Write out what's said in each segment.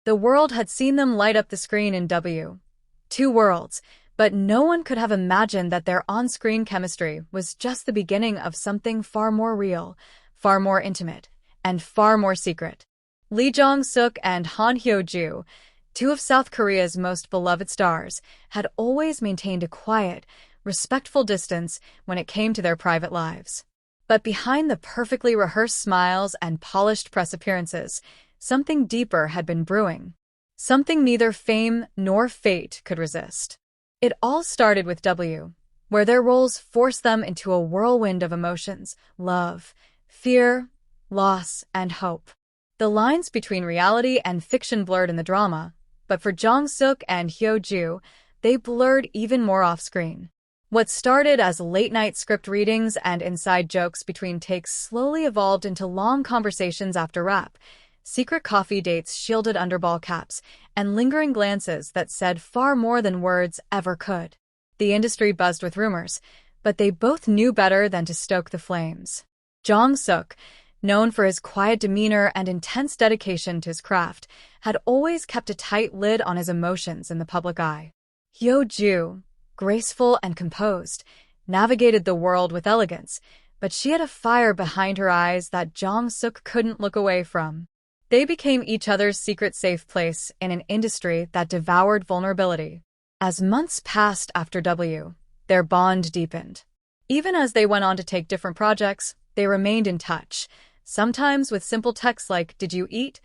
The world had seen them light up the screen in Two Worlds, but no one could have imagined that their on-screen chemistry was just the beginning of something far more real, far more intimate, and far more secret. Lee Jong-suk and Han Hyo-joo, two of South Korea's most beloved stars, had always maintained a quiet, respectful distance when it came to their private lives. But behind the perfectly rehearsed smiles and polished press appearances, something deeper had been brewing. Something neither fame nor fate could resist. It all started with where their roles forced them into a whirlwind of emotions: love, fear, loss, and hope. The lines between reality and fiction blurred in the drama, but for Jong-suk and Hyo-joo, they blurred even more off-screen. What started as late-night script readings and inside jokes between takes slowly evolved into long conversations after wrap, secret coffee dates shielded under ball caps, and lingering glances that said far more than words ever could. The industry buzzed with rumors, but they both knew better than to stoke the flames. Jong-suk, known for his quiet demeanor and intense dedication to his craft, had always kept a tight lid on his emotions in the public eye. Hyo-joo, graceful and composed, navigated the world with elegance, but she had a fire behind her eyes that Jong-suk couldn't look away from. They became each other's secret safe place in an industry that devoured vulnerability. As months passed after their bond deepened. Even as they went on to take different projects, they remained in touch, sometimes with simple texts like "Did you eat?"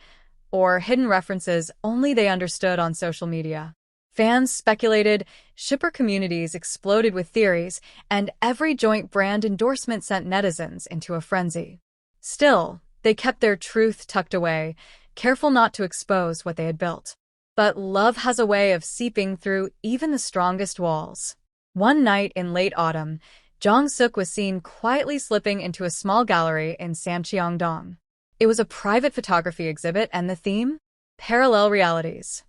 or hidden references only they understood on social media. Fans speculated, shipper communities exploded with theories, and every joint brand endorsement sent netizens into a frenzy. Still, they kept their truth tucked away, careful not to expose what they had built. But love has a way of seeping through even the strongest walls. One night in late autumn, Jong-suk was seen quietly slipping into a small gallery in Samcheong-dong. It was a private photography exhibit, and the theme? Parallel realities.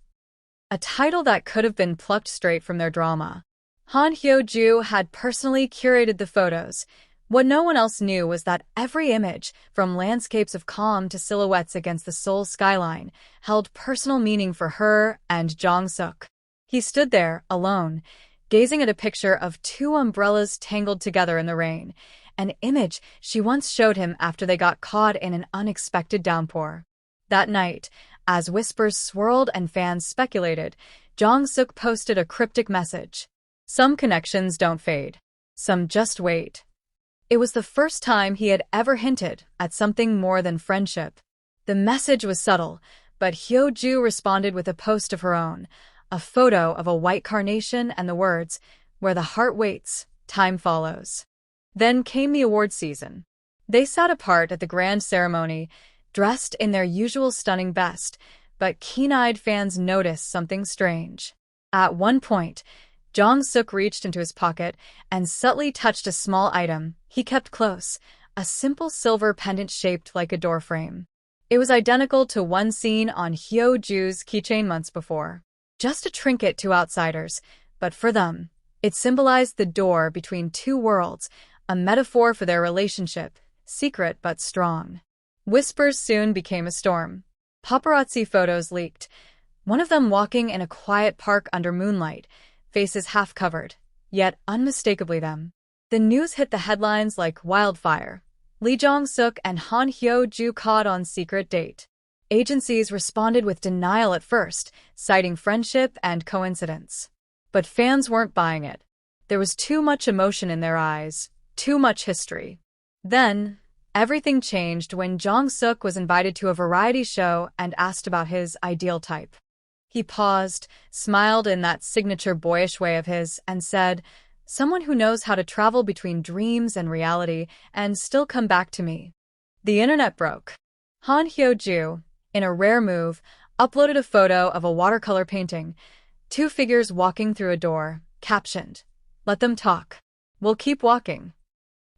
A title that could have been plucked straight from their drama. Han Hyo-joo had personally curated the photos. What no one else knew was that every image, from landscapes of calm to silhouettes against the Seoul skyline, held personal meaning for her and Jong-suk. He stood there, alone, gazing at a picture of two umbrellas tangled together in the rain, an image she once showed him after they got caught in an unexpected downpour. That night, as whispers swirled and fans speculated, Jong-suk posted a cryptic message. Some connections don't fade. Some just wait. It was the first time he had ever hinted at something more than friendship. The message was subtle, but Hyo-joo responded with a post of her own, a photo of a white carnation and the words, "Where the heart waits, time follows." Then came the award season. They sat apart at the grand ceremony, dressed in their usual stunning best, but keen-eyed fans noticed something strange. At one point, Jong-suk reached into his pocket and subtly touched a small item he kept close, a simple silver pendant shaped like a doorframe. It was identical to one seen on Hyo-joo's keychain months before. Just a trinket to outsiders, but for them, it symbolized the door between two worlds, a metaphor for their relationship, secret but strong. Whispers soon became a storm. Paparazzi photos leaked, one of them walking in a quiet park under moonlight, faces half covered, yet unmistakably them. The news hit the headlines like wildfire. Lee Jong-suk and Han Hyo-joo caught on secret date. Agencies responded with denial at first, citing friendship and coincidence. But fans weren't buying it. There was too much emotion in their eyes, too much history. Then, everything changed when Jong-suk was invited to a variety show and asked about his ideal type. He paused, smiled in that signature boyish way of his, and said, "Someone who knows how to travel between dreams and reality and still come back to me." The internet broke. Han Hyo-joo, in a rare move, uploaded a photo of a watercolor painting, two figures walking through a door, captioned, "Let them talk. We'll keep walking."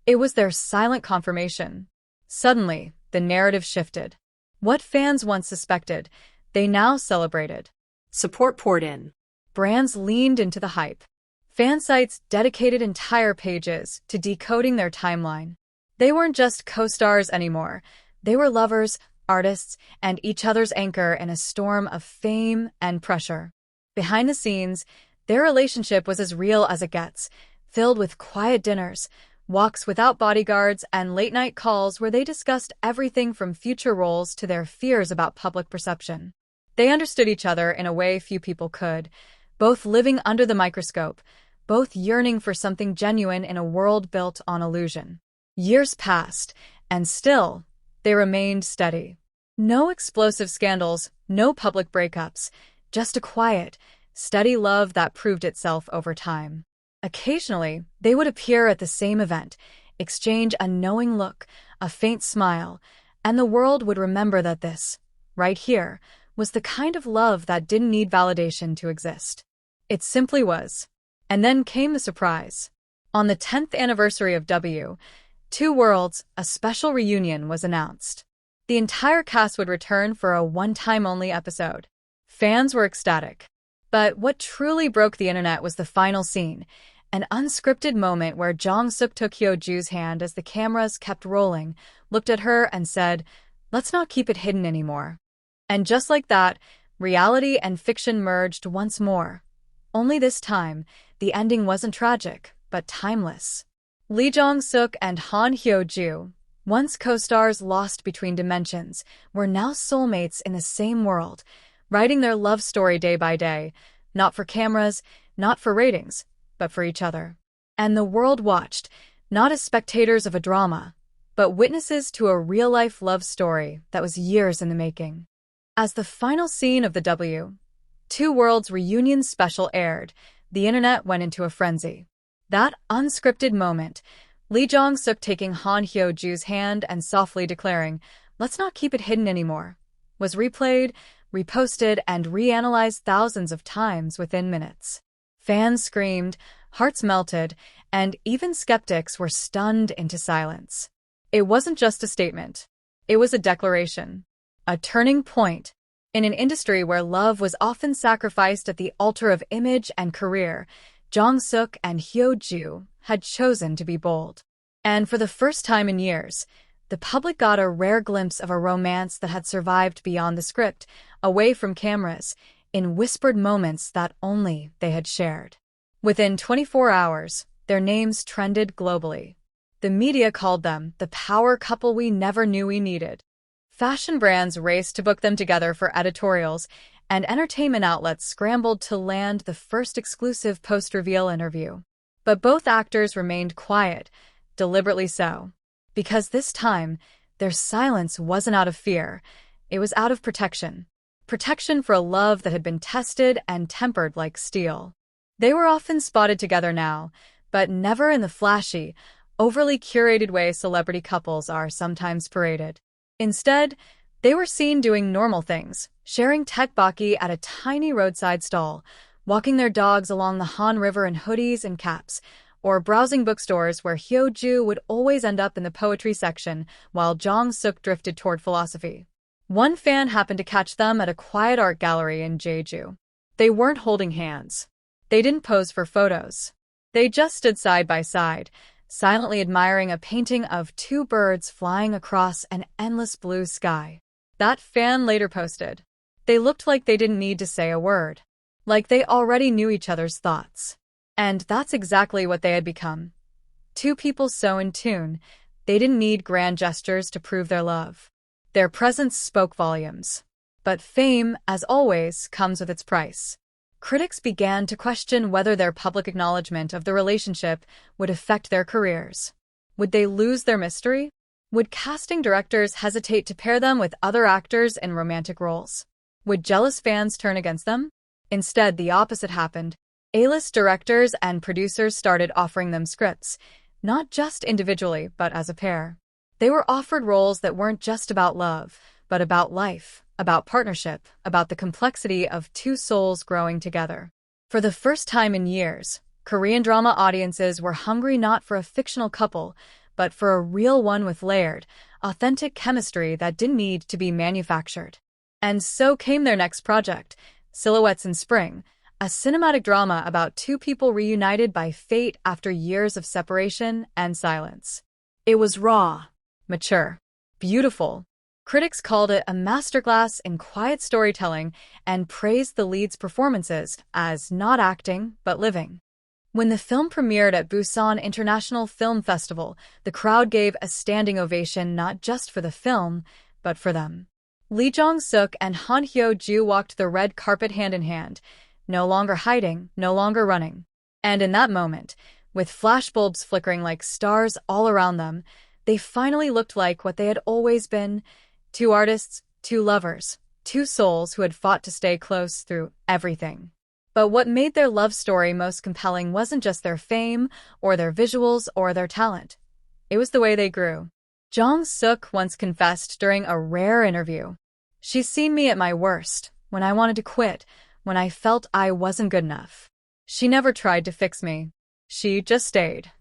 It was their silent confirmation. Suddenly, the narrative shifted. What fans once suspected, they now celebrated. Support poured in. Brands leaned into the hype. Fan sites dedicated entire pages to decoding their timeline. They weren't just co-stars anymore. They were lovers, artists, and each other's anchor in a storm of fame and pressure. Behind the scenes, their relationship was as real as it gets, filled with quiet dinners, walks without bodyguards, and late-night calls where they discussed everything from future roles to their fears about public perception. They understood each other in a way few people could, both living under the microscope, both yearning for something genuine in a world built on illusion. Years passed, and still, they remained steady. No explosive scandals, no public breakups, just a quiet, steady love that proved itself over time. Occasionally, they would appear at the same event, exchange a knowing look, a faint smile, and the world would remember that this, right here, was the kind of love that didn't need validation to exist. It simply was. And then came the surprise. On the 10th anniversary of Two Worlds, a special reunion was announced. The entire cast would return for a one-time-only episode. Fans were ecstatic. But what truly broke the internet was the final scene, an unscripted moment where Jong took Hyo-ju's hand as the cameras kept rolling, looked at her and said, "Let's not keep it hidden anymore." And just like that, reality and fiction merged once more. Only this time, the ending wasn't tragic, but timeless. Lee Jong-suk and Han Hyo-ju, once co-stars lost between dimensions, were now soulmates in the same world, writing their love story day by day, not for cameras, not for ratings, but for each other. And the world watched, not as spectators of a drama, but witnesses to a real-life love story that was years in the making. As the final scene of the Two Worlds reunion special aired, the internet went into a frenzy. That unscripted moment, Lee Jong-suk taking Han Hyo-ju's hand and softly declaring, "Let's not keep it hidden anymore," was replayed, reposted, and reanalyzed thousands of times within minutes. Fans screamed, hearts melted, and even skeptics were stunned into silence. It wasn't just a statement. It was a declaration. A turning point. In an industry where love was often sacrificed at the altar of image and career, Jong-suk and Hyo-ju had chosen to be bold. And for the first time in years, the public got a rare glimpse of a romance that had survived beyond the script, away from cameras, in whispered moments that only they had shared. Within 24 hours, their names trended globally. The media called them the power couple we never knew we needed. Fashion brands raced to book them together for editorials, and entertainment outlets scrambled to land the first exclusive post-reveal interview. But both actors remained quiet, deliberately so. Because this time, their silence wasn't out of fear, it was out of protection. Protection for a love that had been tested and tempered like steel. They were often spotted together now, but never in the flashy, overly curated way celebrity couples are sometimes paraded. Instead, they were seen doing normal things, sharing tteokbokki at a tiny roadside stall, walking their dogs along the Han River in hoodies and caps, or browsing bookstores where Hyo-ju would always end up in the poetry section while Jong-suk drifted toward philosophy. One fan happened to catch them at a quiet art gallery in Jeju. They weren't holding hands. They didn't pose for photos. They just stood side by side, silently admiring a painting of two birds flying across an endless blue sky. That fan later posted, "They looked like they didn't need to say a word. Like they already knew each other's thoughts." And that's exactly what they had become. Two people so in tune, they didn't need grand gestures to prove their love. Their presence spoke volumes. But fame, as always, comes with its price. Critics began to question whether their public acknowledgement of the relationship would affect their careers. Would they lose their mystery? Would casting directors hesitate to pair them with other actors in romantic roles? Would jealous fans turn against them? Instead, the opposite happened. A-list directors and producers started offering them scripts, not just individually, but as a pair. They were offered roles that weren't just about love, but about life, about partnership, about the complexity of two souls growing together. For the first time in years, Korean drama audiences were hungry not for a fictional couple, but for a real one with layered, authentic chemistry that didn't need to be manufactured. And so came their next project, Silhouettes in Spring, a cinematic drama about two people reunited by fate after years of separation and silence. It was raw, mature, beautiful, Critics called it a masterclass in quiet storytelling and praised the lead's performances as not acting, but living. When the film premiered at Busan International Film Festival, the crowd gave a standing ovation not just for the film, but for them. Lee Jong-suk and Han Hyo-joo walked the red carpet hand in hand, no longer hiding, no longer running. And in that moment, with flashbulbs flickering like stars all around them, they finally looked like what they had always been: two artists, two lovers, two souls who had fought to stay close through everything. But what made their love story most compelling wasn't just their fame, or their visuals, or their talent. It was the way they grew. Jong-suk once confessed during a rare interview, "She's seen me at my worst, when I wanted to quit, when I felt I wasn't good enough. She never tried to fix me. She just stayed."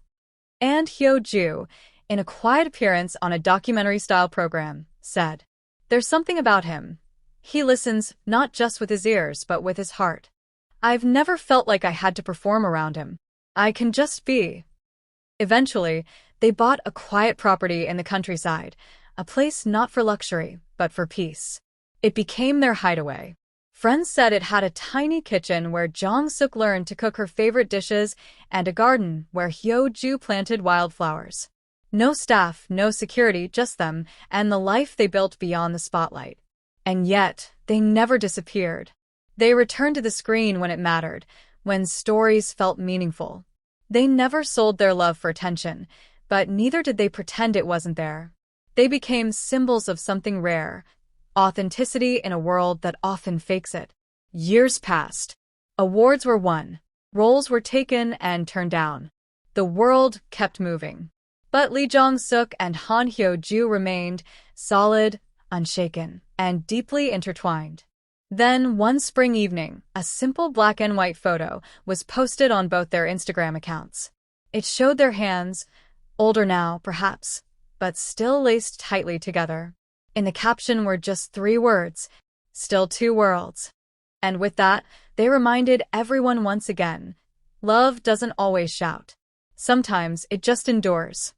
And Hyo-joo, in a quiet appearance on a documentary-style program, said, "There's something about him. He listens not just with his ears but with his heart. I've never felt like I had to perform around him. I can just be." Eventually, they bought a quiet property in the countryside, a place not for luxury, but for peace. It became their hideaway. Friends said it had a tiny kitchen where Jong-suk learned to cook her favorite dishes and a garden where Hyo-joo planted wildflowers. No staff, no security, just them and the life they built beyond the spotlight. And yet, they never disappeared. They returned to the screen when it mattered, when stories felt meaningful. They never sold their love for attention, but neither did they pretend it wasn't there. They became symbols of something rare: authenticity in a world that often fakes it. Years passed. Awards were won. Roles were taken and turned down. The world kept moving. But Lee Jong-suk and Han Hyo-joo remained solid, unshaken, and deeply intertwined. Then, one spring evening, a simple black and white photo was posted on both their Instagram accounts. It showed their hands, older now, perhaps, but still laced tightly together. In the caption were just 3 words: "Still two worlds." And with that, they reminded everyone once again: love doesn't always shout. Sometimes it just endures.